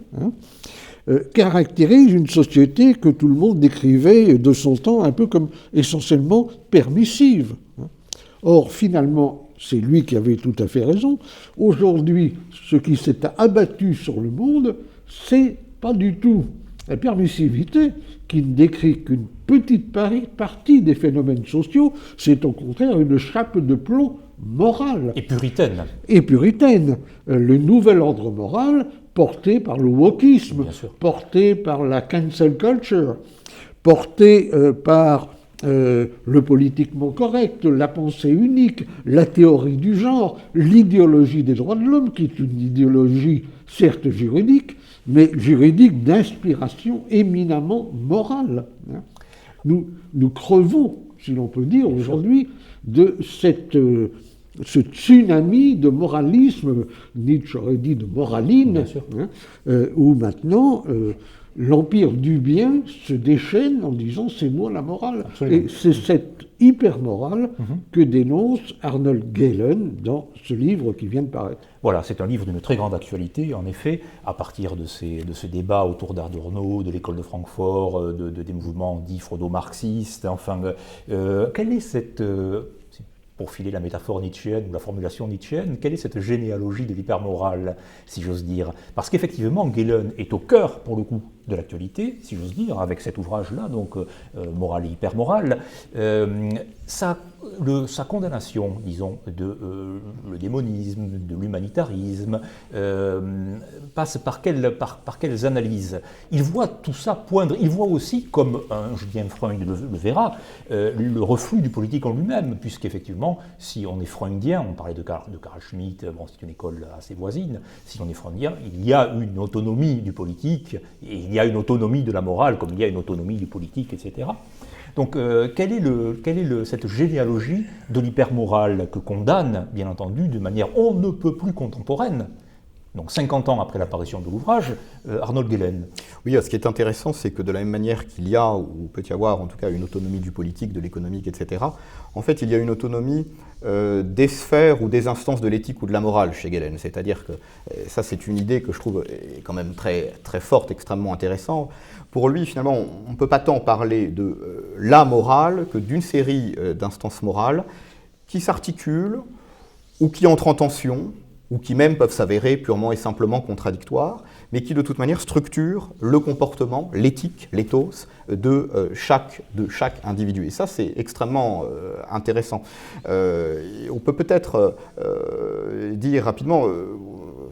caractérise une société que tout le monde décrivait de son temps un peu comme essentiellement permissive. Or, finalement, c'est lui qui avait tout à fait raison. Aujourd'hui, ce qui s'est abattu sur le monde, c'est pas du tout la permissivité qui ne décrit qu'une petite partie des phénomènes sociaux, c'est au contraire une chape de plomb morale. Et puritaine. Et puritaine. Le nouvel ordre moral porté par le wokisme, porté par la cancel culture, porté par le politiquement correct, la pensée unique, la théorie du genre, l'idéologie des droits de l'homme, qui est une idéologie certes juridique, mais juridique d'inspiration éminemment morale. Nous crevons, si l'on peut dire aujourd'hui, de ce tsunami de moralisme, Nietzsche aurait dit de moraline, où maintenant l'empire du bien se déchaîne en disant c'est moi la morale. Absolument. Et c'est cette hyper-morale que dénonce Arnold Gehlen dans ce livre qui vient de paraître. Voilà, c'est un livre d'une très grande actualité, en effet, à partir de ce débat autour d'Adorno, de l'école de Francfort, des mouvements dits freudo-marxistes. Enfin, quelle est cette, pour filer la métaphore nietzschéenne ou la formulation nietzschéenne, quelle est cette généalogie de l'hypermorale, si j'ose dire? Parce qu'effectivement, Gehlen est au cœur, pour le coup, de l'actualité, si j'ose dire, avec cet ouvrage-là, donc Morale et hypermorale. Sa condamnation, disons, le démonisme, de l'humanitarisme, passe par quelles analyses? Il voit tout ça poindre, il voit aussi, comme Julien Freund le verra, le reflux du politique en lui-même, puisqu'effectivement, si on est freundien, on parlait de Carl Schmitt, bon, c'est une école assez voisine, si on est freundien, il y a une autonomie du politique, et il y a une autonomie de la morale, comme il y a une autonomie du politique, etc. Donc, quelle est cette généalogie de l'hypermorale que condamne, bien entendu, de manière on ne peut plus contemporaine, donc 50 ans après l'apparition de l'ouvrage, Arnold Gehlen? Oui, ce qui est intéressant, c'est que de la même manière qu'il y a, ou peut y avoir en tout cas, une autonomie du politique, de l'économique, etc., en fait, il y a une autonomie des sphères ou des instances de l'éthique ou de la morale chez Gehlen. C'est-à-dire que ça, c'est une idée que je trouve est quand même très, très forte, extrêmement intéressante. Pour lui, finalement, on ne peut pas tant parler de la morale que d'une série d'instances morales qui s'articulent ou qui entrent en tension, ou qui même peuvent s'avérer purement et simplement contradictoires, mais qui de toute manière structurent le comportement, l'éthique, l'éthos de chaque individu. Et ça, c'est extrêmement intéressant. On peut peut-être dire rapidement,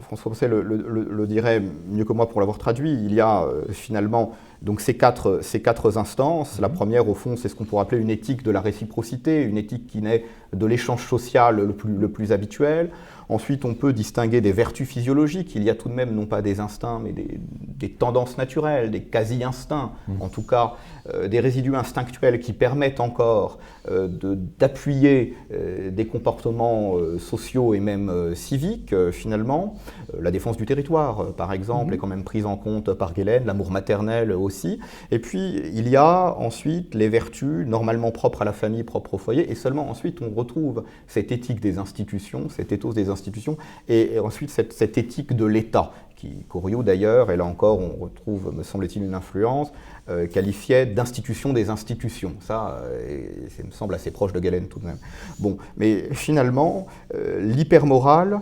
François Poncet le dirait mieux que moi pour l'avoir traduit, il y a finalement donc ces quatre instances. La première, au fond, c'est ce qu'on pourrait appeler une éthique de la réciprocité, une éthique qui naît de l'échange social le plus habituel. Ensuite, on peut distinguer des vertus physiologiques. Il y a tout de même, non pas des instincts, mais des tendances naturelles, des quasi-instincts, en tout cas des résidus instinctuels qui permettent encore d'appuyer des comportements sociaux et même civiques, finalement. La défense du territoire, par exemple, est quand même prise en compte par Gehlen, l'amour maternel aussi. Et puis, il y a ensuite les vertus normalement propres à la famille, propres au foyer, et seulement ensuite on retrouve cette éthique des institutions, cet ethos des institutions, et ensuite cette éthique de l'État, qui, Couriot d'ailleurs, et là encore on retrouve, me semble-t-il, une influence, qualifiait d'institution des institutions. Ça, ça me semble assez proche de Gehlen tout de même. Bon, mais finalement, l'hypermorale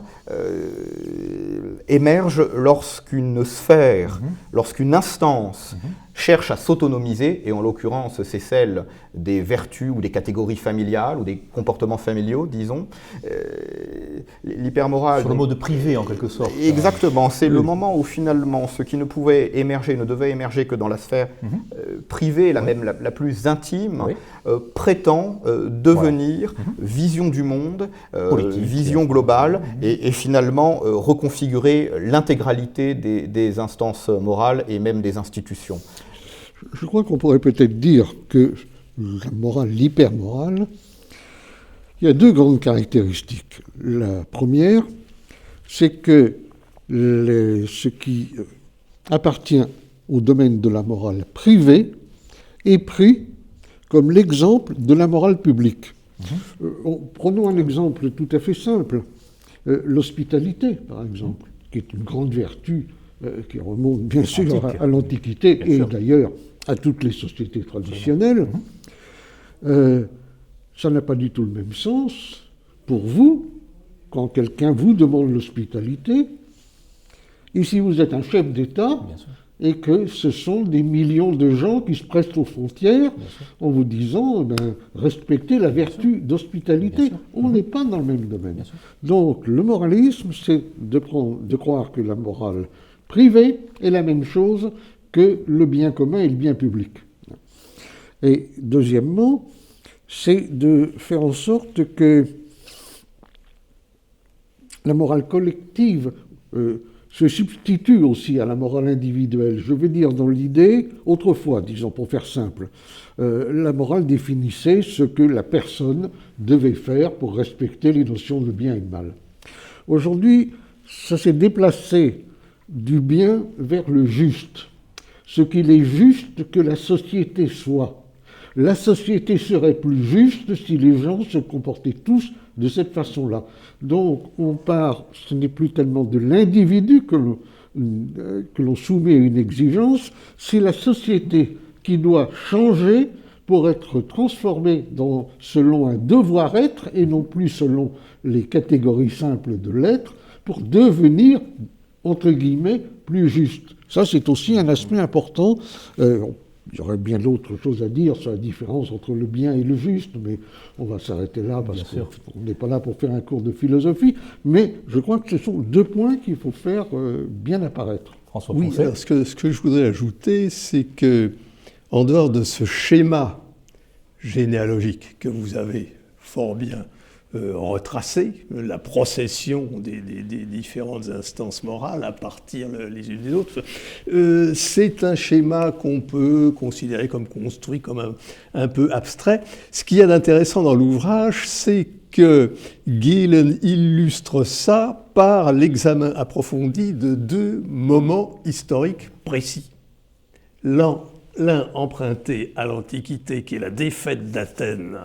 émerge lorsqu'une sphère, lorsqu'une instance cherche à s'autonomiser, et en l'occurrence c'est celle des vertus ou des catégories familiales ou des comportements familiaux, disons. L'hypermorale... Sur le mot de privé, en quelque sorte. Exactement, c'est le moment où finalement ce qui ne pouvait émerger, ne devait émerger que dans la sphère privée, même la plus intime, prétend devenir vision du monde, politique, vision globale, et finalement reconfigurer l'intégralité des instances morales et même des institutions. Je crois qu'on pourrait peut-être dire que la morale, l'hypermorale, il y a deux grandes caractéristiques. La première, c'est que ce qui appartient au domaine de la morale privée est pris comme l'exemple de la morale publique. Prenons un exemple tout à fait simple. L'hospitalité, par exemple, qui est une grande vertu qui remonte bien sûr à l'Antiquité et d'ailleurs à toutes les sociétés traditionnelles. Ça n'a pas du tout le même sens pour vous quand quelqu'un vous demande l'hospitalité et si vous êtes un chef d'État et que ce sont des millions de gens qui se pressent aux frontières en vous disant respectez la vertu d'hospitalité. On n'est pas dans le même domaine. Donc le moralisme, c'est de croire que la morale privée est la même chose que le bien commun et le bien public. Et deuxièmement, c'est de faire en sorte que la morale collective se substitue aussi à la morale individuelle. Je veux dire, dans l'idée, autrefois, disons, pour faire simple, la morale définissait ce que la personne devait faire pour respecter les notions de bien et de mal. Aujourd'hui, ça s'est déplacé du bien vers le juste. ce qu'il est juste que la société soit. La société serait plus juste si les gens se comportaient tous de cette façon-là. Donc on part, ce n'est plus tellement de l'individu que l'on soumet à une exigence, c'est la société qui doit changer pour être transformée selon un devoir-être et non plus selon les catégories simples de l'être, pour devenir, entre guillemets, plus juste. Ça, c'est aussi un aspect important. Il y aurait bien d'autres choses à dire sur la différence entre le bien et le juste, mais on va s'arrêter là parce qu'on n'est pas là pour faire un cours de philosophie. Mais je crois que ce sont deux points qu'il faut faire bien apparaître. François Oui, Poncet. alors ce que je voudrais ajouter, c'est que, en dehors de ce schéma généalogique que vous avez fort bien retracé, la procession des différentes instances morales à partir les unes des autres, c'est un schéma qu'on peut considérer comme construit, comme un peu abstrait. Ce qu'il y a d'intéressant dans l'ouvrage, c'est que Gehlen illustre ça par l'examen approfondi de deux moments historiques précis. L'un emprunté à l'Antiquité, qui est la défaite d'Athènes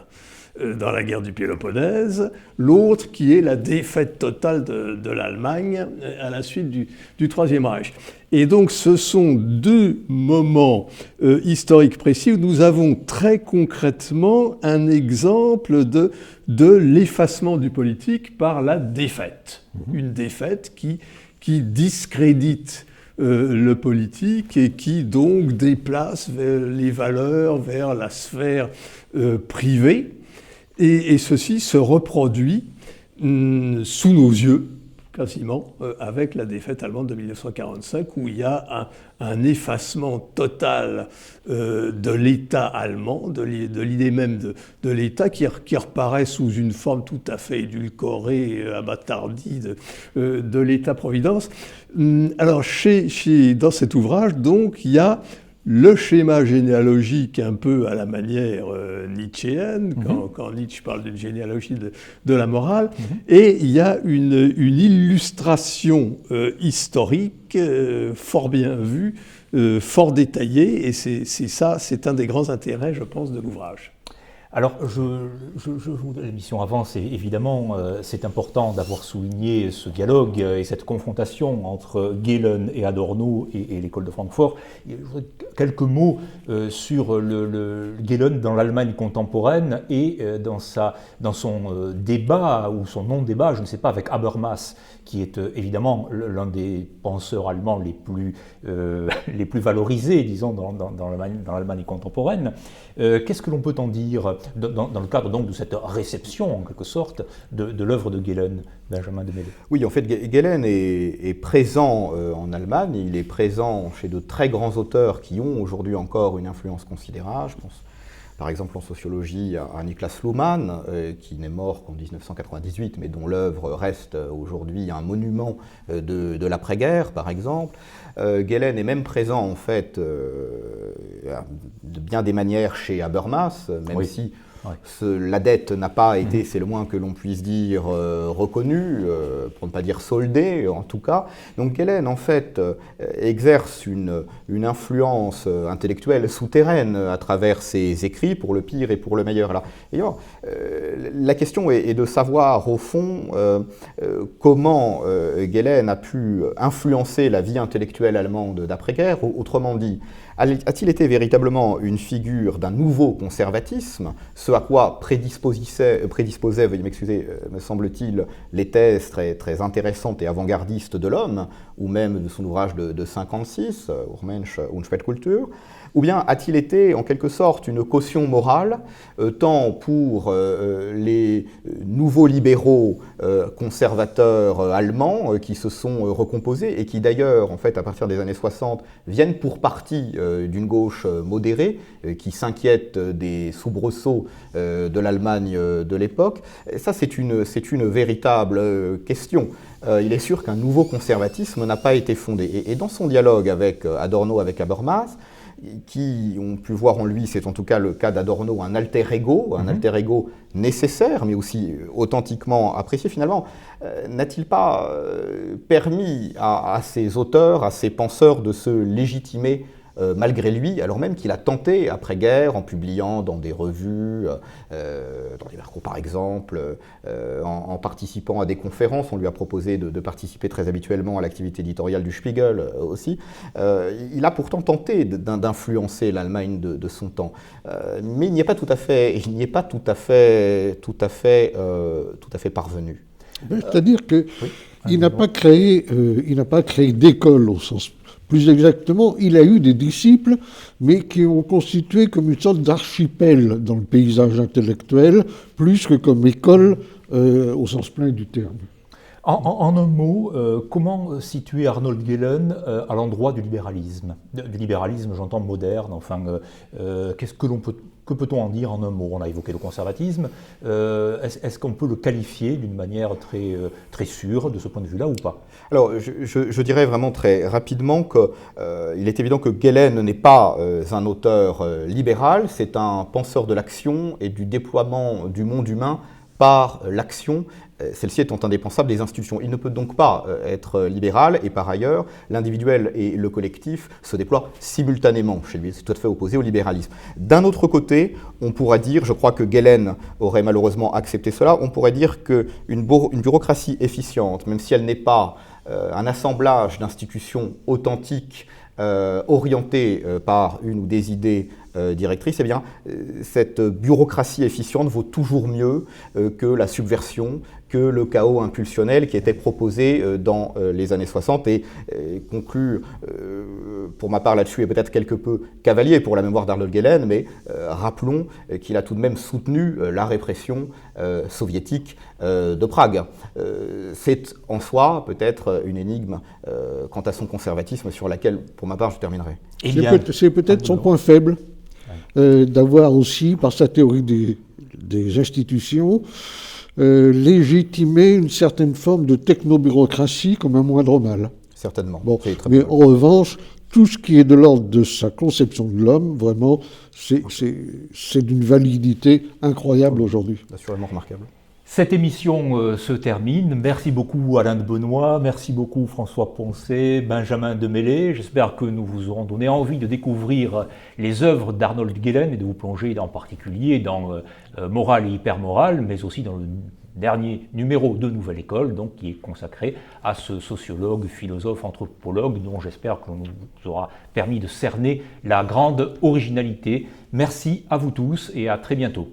dans la guerre du Péloponnèse, l'autre qui est la défaite totale de l'Allemagne à la suite du Troisième Reich. Et donc ce sont deux moments historiques précis où nous avons très concrètement un exemple de l'effacement du politique par la défaite. Une défaite qui discrédite le politique et qui donc déplace les valeurs vers la sphère privée. Et ceci se reproduit sous nos yeux, quasiment, avec la défaite allemande de 1945, où il y a un effacement total de l'État allemand, de l'idée même de l'État, qui reparaît sous une forme tout à fait édulcorée, abâtardie de l'État-providence. Alors, dans cet ouvrage, donc, il y a le schéma généalogique un peu à la manière nietzschéenne, quand Nietzsche parle d'une généalogie de la morale, et il y a une illustration historique fort bien vue, fort détaillée, et c'est un des grands intérêts, je pense, de l'ouvrage. Alors, l'émission avance et évidemment, c'est important d'avoir souligné ce dialogue et cette confrontation entre Gehlen et Adorno et l'école de Francfort. Quelques mots sur le Gehlen dans l'Allemagne contemporaine et dans son débat ou son non-débat, je ne sais pas, avec Habermas, qui est évidemment l'un des penseurs allemands les plus valorisés, disons, dans l'Allemagne contemporaine. Qu'est-ce que l'on peut en dire dans le cadre donc de cette réception, en quelque sorte, de l'œuvre de Gehlen, Benjamin Demele? Oui, en fait, Gehlen est présent en Allemagne, il est présent chez de très grands auteurs qui ont aujourd'hui encore une influence considérable. Je pense par exemple en sociologie à Niklas Luhmann, qui n'est mort qu'en 1998, mais dont l'œuvre reste aujourd'hui un monument de l'après-guerre, par exemple. Gehlen est même présent, en fait, de bien des manières chez Habermas, même si la dette n'a pas été, c'est le moins que l'on puisse dire, reconnue, pour ne pas dire soldée, en tout cas. Donc Gehlen, en fait, exerce une influence intellectuelle souterraine à travers ses écrits, pour le pire et pour le meilleur. Alors, la question est de savoir, au fond, comment Gehlen a pu influencer la vie intellectuelle allemande d'après-guerre. Autrement dit, a-t-il été véritablement une figure d'un nouveau conservatisme, ce à quoi prédisposaient, veuillez m'excuser, me semble-t-il, les thèses très, très intéressantes et avant-gardistes de l'homme, ou même de son ouvrage de 1956, Urmensch und Spätkultur, ou bien a-t-il été en quelque sorte une caution morale, tant pour les nouveaux libéraux conservateurs allemands qui se sont recomposés et qui d'ailleurs, en fait, à partir des années 60, viennent pour partie d'une gauche modérée qui s'inquiète des soubresauts de l'Allemagne de l'époque. Ça, c'est une véritable question. Il est sûr qu'un nouveau conservatisme n'a pas été fondé. Et dans son dialogue avec Adorno, avec Habermas, qui ont pu voir en lui, c'est en tout cas le cas d'Adorno, un alter ego nécessaire, mais aussi authentiquement apprécié finalement, n'a-t-il pas permis à ces auteurs, à ces penseurs de se légitimer malgré lui, alors même qu'il a tenté, après-guerre, en publiant dans des revues, dans des Mercos par exemple, en participant à des conférences, on lui a proposé de participer très habituellement à l'activité éditoriale du Spiegel aussi, il a pourtant tenté d'influencer l'Allemagne de son temps. Mais il n'y est pas tout à fait parvenu. C'est-à-dire qu'il Oui. n'a pas créé d'école au sens. Plus exactement, il a eu des disciples, mais qui ont constitué comme une sorte d'archipel dans le paysage intellectuel, plus que comme école au sens plein du terme. En un mot, comment situer Arnold Gehlen à l'endroit du libéralisme? Du libéralisme, j'entends moderne, enfin, que peut-on en dire en un mot? On a évoqué le conservatisme. Est-ce qu'on peut le qualifier d'une manière très sûre de ce point de vue-là ou pas? Alors, je dirais vraiment très rapidement qu'il est évident que Gehlen n'est pas un auteur libéral, c'est un penseur de l'action et du déploiement du monde humain par l'action, celle-ci étant indispensable des institutions. Il ne peut donc pas être libéral, et par ailleurs, l'individuel et le collectif se déploient simultanément chez lui. C'est tout à fait opposé au libéralisme. D'un autre côté, on pourra dire, je crois que Gehlen aurait malheureusement accepté cela, on pourrait dire qu'une bureaucratie efficiente, même si elle n'est pas un assemblage d'institutions authentiques, orientées par une ou des idées directrice, eh bien, cette bureaucratie efficiente vaut toujours mieux que la subversion, que le chaos impulsionnel qui était proposé dans les années 60 et conclut, pour ma part là-dessus, est peut-être quelque peu cavalier pour la mémoire d'Arnold Gehlen, mais rappelons qu'il a tout de même soutenu la répression soviétique de Prague. C'est en soi peut-être une énigme quant à son conservatisme sur laquelle, pour ma part, je terminerai. C'est peut-être son point faible. D'avoir aussi, par sa théorie des institutions, légitimé une certaine forme de technobureaucratie comme un moindre mal. Certainement. Bon, mais en revanche, tout ce qui est de l'ordre de sa conception de l'homme, vraiment, c'est d'une validité incroyable aujourd'hui. Assurément remarquable. Cette émission se termine. Merci beaucoup Alain de Benoît, merci beaucoup François Poncet, Benjamin Demélé. J'espère que nous vous aurons donné envie de découvrir les œuvres d'Arnold Gehlen et de vous plonger en particulier dans Morale et Hypermorale, mais aussi dans le dernier numéro de Nouvelle École, donc, qui est consacré à ce sociologue, philosophe, anthropologue, dont j'espère qu'on nous aura permis de cerner la grande originalité. Merci à vous tous et à très bientôt.